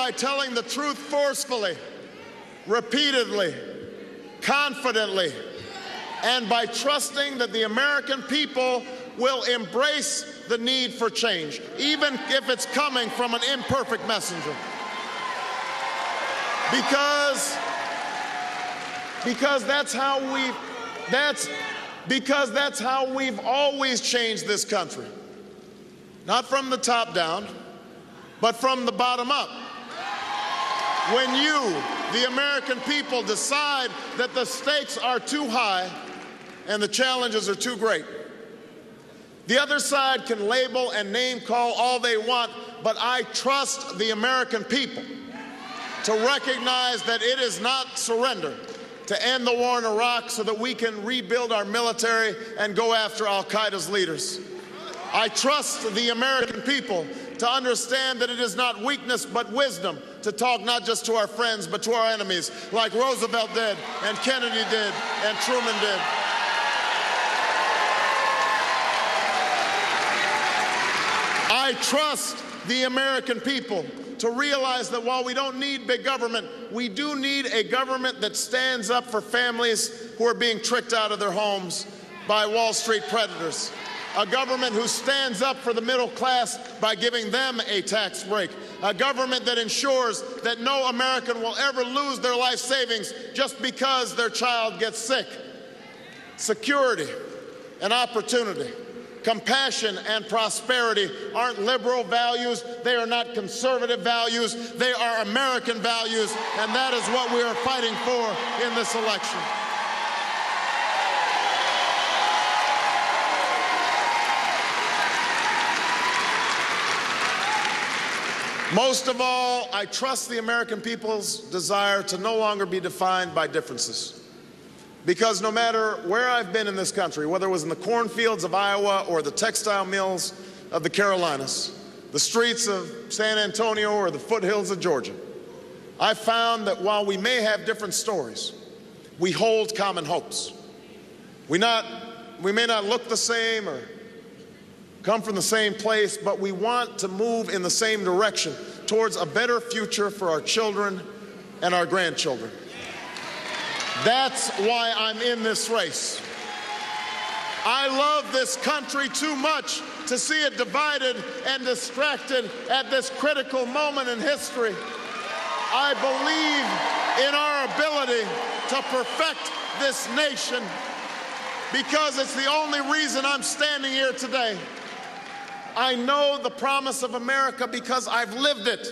by telling the truth forcefully, repeatedly, confidently, and by trusting that the American people will embrace the need for change, even if it's coming from an imperfect messenger. Because that's how we've always changed this country. Not from the top down, but from the bottom up. When you, the American people, decide that the stakes are too high and the challenges are too great, the other side can label and name call all they want, but I trust the American people to recognize that it is not surrender to end the war in Iraq so that we can rebuild our military and go after al-Qaeda's leaders. I trust the American people to understand that it is not weakness but wisdom to talk not just to our friends but to our enemies, like Roosevelt did and Kennedy did and Truman did. I trust the American people to realize that while we don't need big government, we do need a government that stands up for families who are being tricked out of their homes by Wall Street predators. A government who stands up for the middle class by giving them a tax break. A government that ensures that no American will ever lose their life savings just because their child gets sick. Security and opportunity, compassion and prosperity aren't liberal values. They are not conservative values. They are American values, and that is what we are fighting for in this election. Most of all, I trust the American people's desire to no longer be defined by differences. Because no matter where I've been in this country, whether it was in the cornfields of Iowa or the textile mills of the Carolinas, the streets of San Antonio or the foothills of Georgia, I found that while we may have different stories, we hold common hopes. We may not look the same or come from the same place, but we want to move in the same direction towards a better future for our children and our grandchildren. That's why I'm in this race. I love this country too much to see it divided and distracted at this critical moment in history. I believe in our ability to perfect this nation because it's the only reason I'm standing here today. I know the promise of America because I've lived it.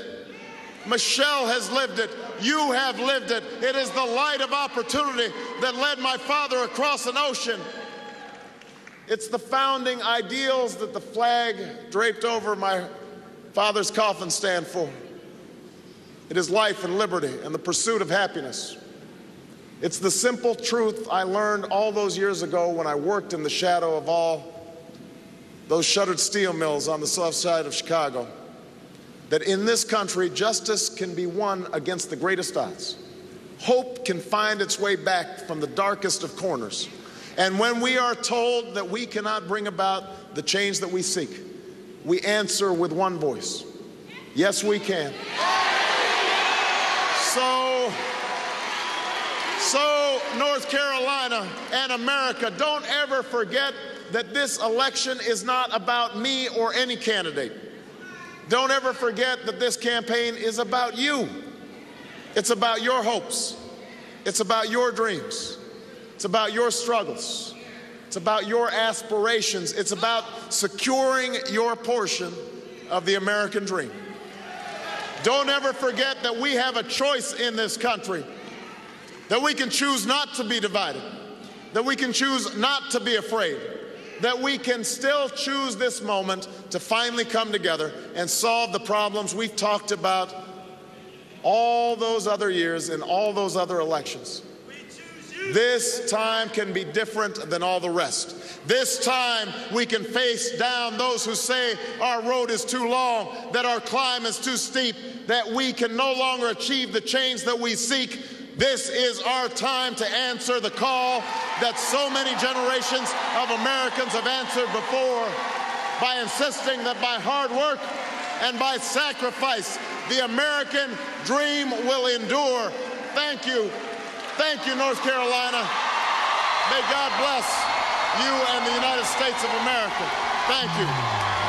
Michelle has lived it. You have lived it. It is the light of opportunity that led my father across an ocean. It's the founding ideals that the flag draped over my father's coffin stand for. It is life and liberty and the pursuit of happiness. It's the simple truth I learned all those years ago when I worked in the shadow of all those shuttered steel mills on the south side of Chicago, that in this country, justice can be won against the greatest odds. Hope can find its way back from the darkest of corners. And when we are told that we cannot bring about the change that we seek, we answer with one voice. Yes, we can. So North Carolina and America, don't ever forget that this election is not about me or any candidate. Don't ever forget that this campaign is about you. It's about your hopes. It's about your dreams. It's about your struggles. It's about your aspirations. It's about securing your portion of the American dream. Don't ever forget that we have a choice in this country, that we can choose not to be divided, that we can choose not to be afraid, that we can still choose this moment to finally come together and solve the problems we've talked about all those other years and all those other elections. This time can be different than all the rest. This time we can face down those who say our road is too long, that our climb is too steep, that we can no longer achieve the change that we seek. This is our time to answer the call that so many generations of Americans have answered before by insisting that by hard work, and by sacrifice. The American dream will endure. Thank you. Thank you, North Carolina. May God bless you and the United States of America. Thank you.